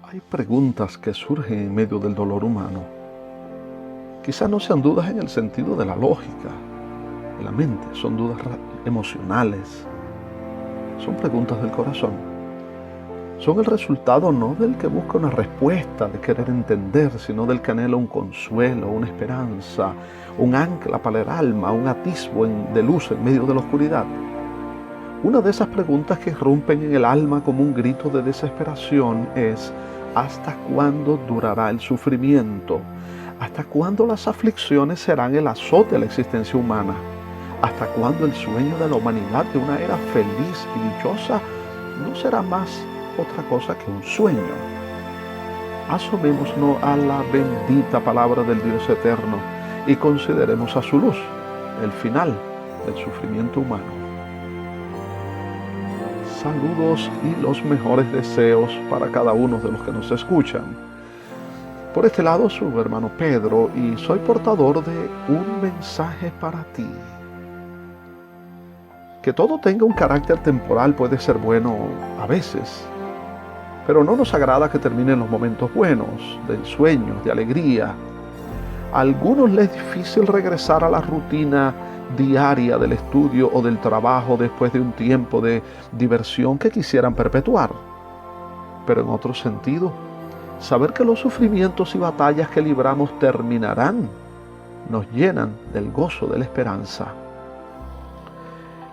Hay preguntas que surgen en medio del dolor humano. Quizás no sean dudas en el sentido de la lógica, de la mente, son dudas emocionales, son preguntas del corazón. Son el resultado no del que busca una respuesta, de querer entender, sino del que anhela un consuelo, una esperanza, un ancla para el alma, un atisbo de luz en medio de la oscuridad. Una de esas preguntas que irrumpen en el alma como un grito de desesperación es: ¿hasta cuándo durará el sufrimiento? ¿Hasta cuándo las aflicciones serán el azote de la existencia humana? ¿Hasta cuándo el sueño de la humanidad de una era feliz y dichosa no será más otra cosa que un sueño? Asomémonos a la bendita palabra del Dios eterno y consideremos a su luz el final del sufrimiento humano. Saludos y los mejores deseos para cada uno de los que nos escuchan. Por este lado, su hermano Pedro, y soy portador de un mensaje para ti. Que todo tenga un carácter temporal puede ser bueno a veces, pero no nos agrada que terminen los momentos buenos, de ensueños, de alegría. A algunos les es difícil regresar a la rutina diaria del estudio o del trabajo después de un tiempo de diversión que quisieran perpetuar. Pero en otro sentido, saber que los sufrimientos y batallas que libramos terminarán nos llenan del gozo de la esperanza.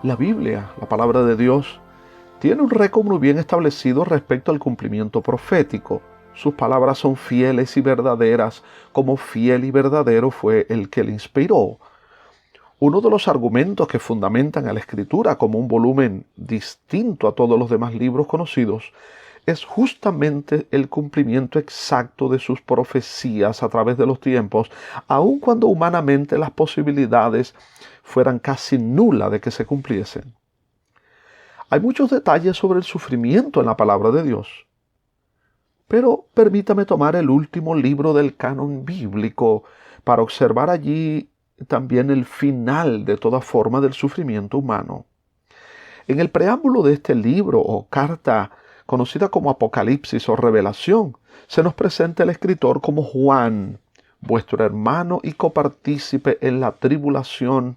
La Biblia, la palabra de Dios, tiene un récord muy bien establecido respecto al cumplimiento profético. Sus palabras son fieles y verdaderas, como fiel y verdadero fue el que le inspiró. Uno de los argumentos que fundamentan a la Escritura como un volumen distinto a todos los demás libros conocidos es justamente el cumplimiento exacto de sus profecías a través de los tiempos, aun cuando humanamente las posibilidades fueran casi nulas de que se cumpliesen. Hay muchos detalles sobre el sufrimiento en la palabra de Dios, pero permítame tomar el último libro del canon bíblico para observar allí también el final de toda forma del sufrimiento humano. En el preámbulo de este libro o carta conocida como Apocalipsis o Revelación, se nos presenta el escritor como Juan, vuestro hermano y copartícipe en la tribulación,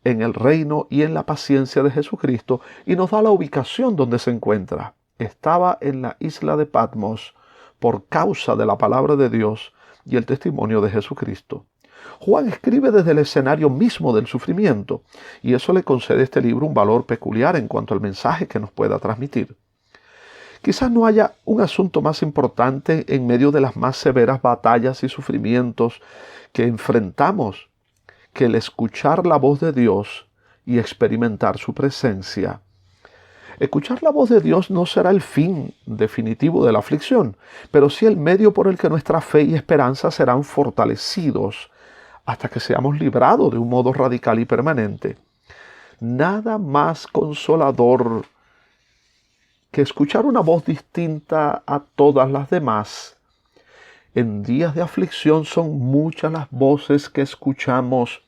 en el reino y en la paciencia de Jesucristo, y nos da la ubicación donde se encuentra. Estaba en la isla de Patmos por causa de la palabra de Dios y el testimonio de Jesucristo. Juan escribe desde el escenario mismo del sufrimiento, y eso le concede a este libro un valor peculiar en cuanto al mensaje que nos pueda transmitir. Quizás no haya un asunto más importante en medio de las más severas batallas y sufrimientos que enfrentamos que el escuchar la voz de Dios y experimentar su presencia. Escuchar la voz de Dios no será el fin definitivo de la aflicción, pero sí el medio por el que nuestra fe y esperanza serán fortalecidos hasta que seamos librados de un modo radical y permanente. Nada más consolador que escuchar una voz distinta a todas las demás. En días de aflicción son muchas las voces que escuchamos,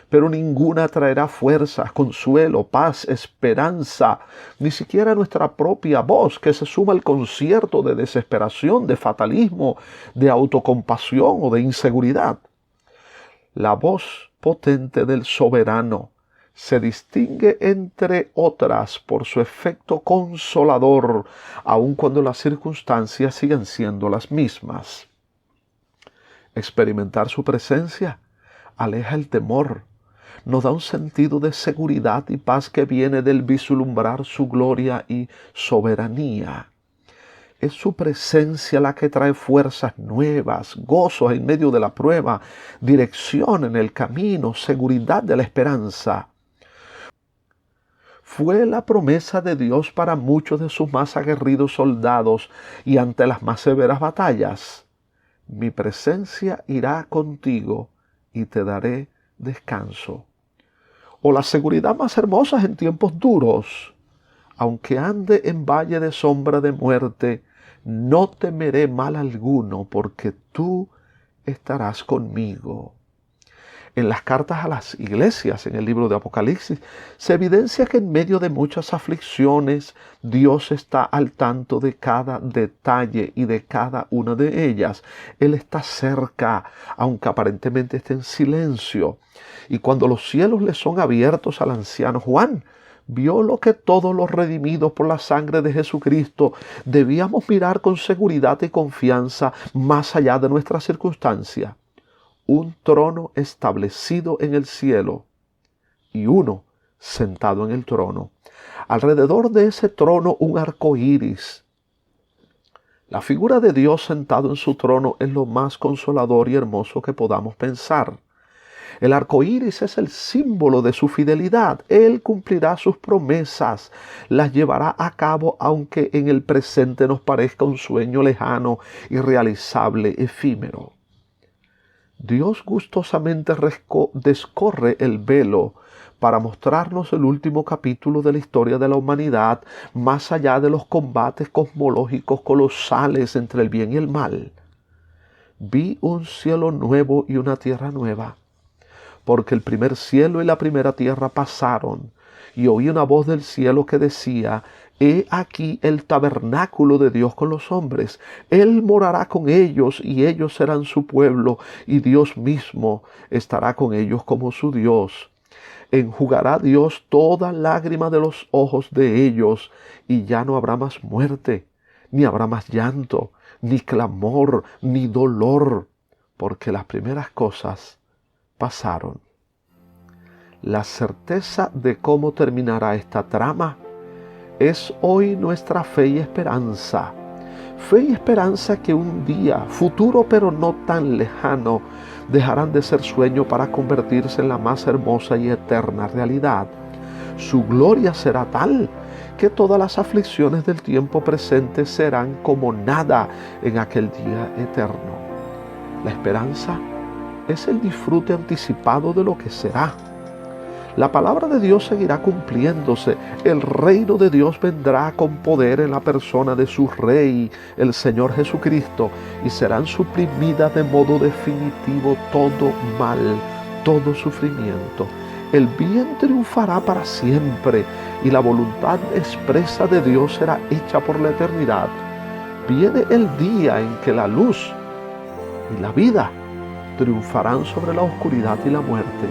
pero ninguna traerá fuerza, consuelo, paz, esperanza, ni siquiera nuestra propia voz que se suma al concierto de desesperación, de fatalismo, de autocompasión o de inseguridad. La voz potente del soberano se distingue entre otras por su efecto consolador, aun cuando las circunstancias sigan siendo las mismas. Experimentar su presencia aleja el temor, nos da un sentido de seguridad y paz que viene del vislumbrar su gloria y soberanía. Es su presencia la que trae fuerzas nuevas, gozo en medio de la prueba, dirección en el camino, seguridad de la esperanza. Fue la promesa de Dios para muchos de sus más aguerridos soldados y ante las más severas batallas. Mi presencia irá contigo y te daré descanso. O la seguridad más hermosa en tiempos duros. Aunque ande en valle de sombra de muerte, no temeré mal alguno, porque tú estarás conmigo. En las cartas a las iglesias, en el libro de Apocalipsis, se evidencia que en medio de muchas aflicciones, Dios está al tanto de cada detalle y de cada una de ellas. Él está cerca, aunque aparentemente esté en silencio. Y cuando los cielos le son abiertos al anciano Juan, vio lo que todos los redimidos por la sangre de Jesucristo debíamos mirar con seguridad y confianza más allá de nuestras circunstancias. Un trono establecido en el cielo y uno sentado en el trono. Alrededor de ese trono un arco iris. La figura de Dios sentado en su trono es lo más consolador y hermoso que podamos pensar. El arco iris es el símbolo de su fidelidad. Él cumplirá sus promesas, las llevará a cabo aunque en el presente nos parezca un sueño lejano, irrealizable, efímero. Dios gustosamente descorre el velo para mostrarnos el último capítulo de la historia de la humanidad, más allá de los combates cosmológicos colosales entre el bien y el mal. Vi un cielo nuevo y una tierra nueva, porque el primer cielo y la primera tierra pasaron, y oí una voz del cielo que decía: He aquí el tabernáculo de Dios con los hombres. Él morará con ellos y ellos serán su pueblo, y Dios mismo estará con ellos como su Dios. Enjugará Dios toda lágrima de los ojos de ellos, y ya no habrá más muerte, ni habrá más llanto, ni clamor, ni dolor, porque las primeras cosas pasaron. La certeza de cómo terminará esta trama es hoy nuestra fe y esperanza. Fe y esperanza que un día, futuro pero no tan lejano, dejarán de ser sueño para convertirse en la más hermosa y eterna realidad. Su gloria será tal que todas las aflicciones del tiempo presente serán como nada en aquel día eterno. La esperanza es el disfrute anticipado de lo que será. La palabra de Dios seguirá cumpliéndose. El reino de Dios vendrá con poder en la persona de su Rey, el Señor Jesucristo, y serán suprimidas de modo definitivo todo mal, todo sufrimiento. El bien triunfará para siempre y la voluntad expresa de Dios será hecha por la eternidad. Viene el día en que la luz y la vida triunfarán sobre la oscuridad y la muerte.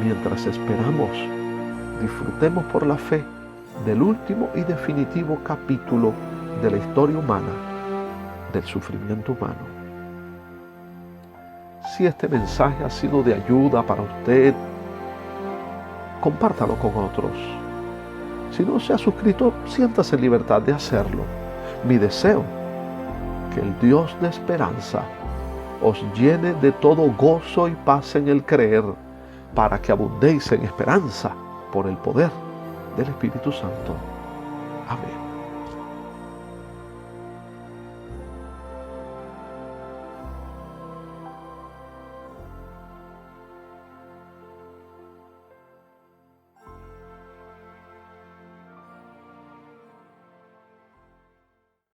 Mientras esperamos, disfrutemos por la fe del último y definitivo capítulo de la historia humana, del sufrimiento humano. Si este mensaje ha sido de ayuda para usted, compártalo con otros. Si no se ha suscrito, siéntase en libertad de hacerlo. Mi deseo, que el Dios de esperanza os llene de todo gozo y paz en el creer, para que abundéis en esperanza por el poder del Espíritu Santo. Amén.